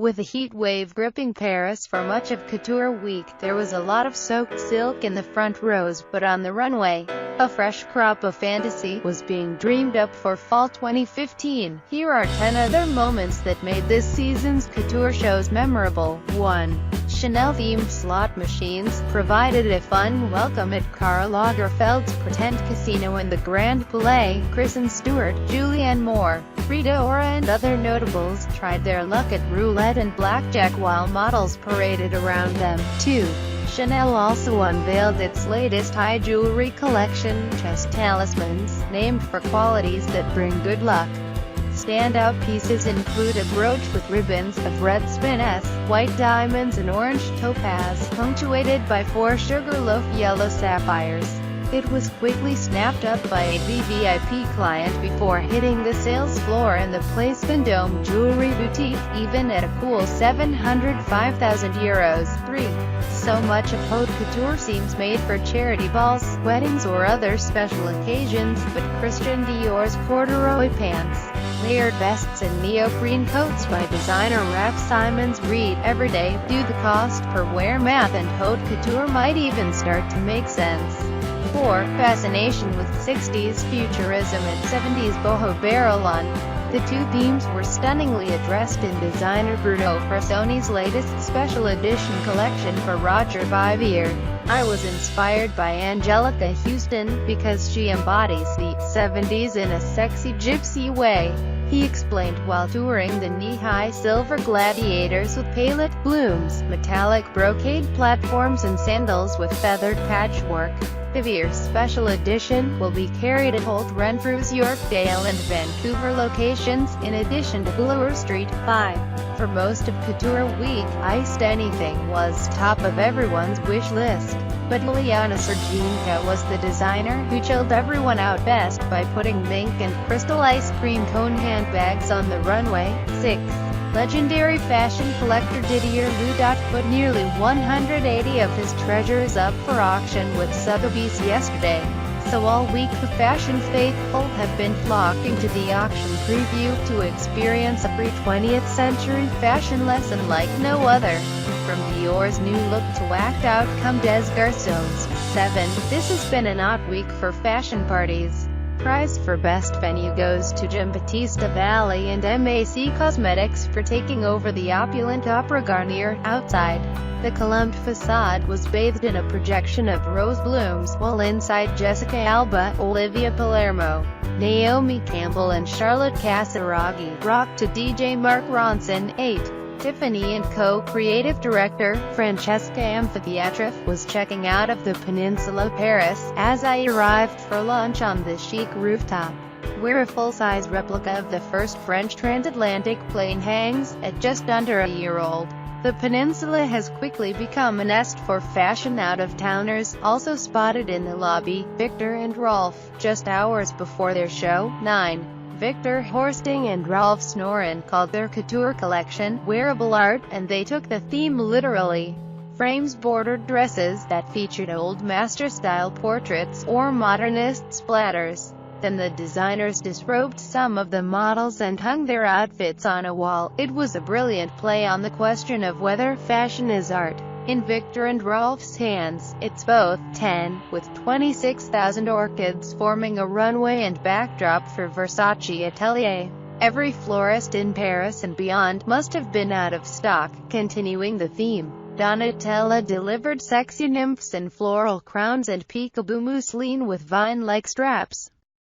With a heat wave gripping Paris for much of Couture Week, there was a lot of soaked silk in the front rows, but on the runway, a fresh crop of fantasy was being dreamed up for fall 2015. Here are 10 other moments that made this season's couture shows memorable. 1. Chanel-themed slot machines provided a fun welcome at Karl Lagerfeld's Pretend Casino in the Grand Palais. Kristen Stewart, Julianne Moore, Rita Ora and other notables tried their luck at roulette and blackjack while models paraded around them. 2. Chanel also unveiled its latest high jewelry collection, chest talismans, named for qualities that bring good luck. Standout pieces include a brooch with ribbons of red spinets, white diamonds and orange topaz, punctuated by 4 sugarloaf yellow sapphires. It was quickly snapped up by a VVIP client before hitting the sales floor in the Place Vendôme jewelry boutique, even at a cool €705,000. 3. So much of haute couture seems made for charity balls, weddings or other special occasions, but Christian Dior's corduroy pants, layered vests and neoprene coats by designer Raf Simons read everyday. Do the cost per wear math and haute couture might even start to make sense. 4. Fascination with 60s futurism and 70s boho Barrelon. The two themes were stunningly addressed in designer Bruno Frassoni's latest special edition collection for Roger Vivier. I was inspired by Angelica Houston, because she embodies the 70s in a sexy gypsy way, he explained while touring the knee-high silver gladiators with palette blooms, metallic brocade platforms and sandals with feathered patchwork. Vivier's special edition will be carried at Holt Renfrew's Yorkdale and Vancouver locations, in addition to Bloor Street. 5. For most of Couture Week, Iced Anything was top of everyone's wish list. But Liliana Serginka was the designer who chilled everyone out best by putting mink and crystal ice cream cone handbags on the runway. 6. Legendary fashion collector Didier Ludot put nearly 180 of his treasures up for auction with Sotheby's yesterday, so all week the fashion faithful have been flocking to the auction preview to experience a pre-20th century fashion lesson like no other. From Dior's new look to whacked-out Comme des Garçons. 7. This has been an odd week for fashion parties. Prize for Best Venue goes to Giambattista Valli and MAC Cosmetics for taking over the opulent Opera Garnier. Outside, the Colombe facade was bathed in a projection of rose blooms, while inside Jessica Alba, Olivia Palermo, Naomi Campbell and Charlotte Casiraghi rocked to DJ Mark Ronson. 8. Tiffany & Co. creative director, Francesca Amphitheatre, was checking out of the Peninsula Paris, as I arrived for lunch on the chic rooftop, where a full-size replica of the first French transatlantic plane hangs, at just under a year old. The peninsula has quickly become a nest for fashion out-of-towners, also spotted in the lobby. Victor and Rolf, just hours before their show. 9. Victor Horsting and Rolf Snoren called their couture collection wearable art, and they took the theme literally. Frames bordered dresses that featured old master-style portraits or modernist splatters. Then the designers disrobed some of the models and hung their outfits on a wall. It was a brilliant play on the question of whether fashion is art. In Victor and Rolf's hands, it's both. 10. With 26,000 orchids forming a runway and backdrop for Versace Atelier, every florist in Paris and beyond must have been out of stock. Continuing the theme, Donatella delivered sexy nymphs in floral crowns and peekaboo mousseline with vine-like straps.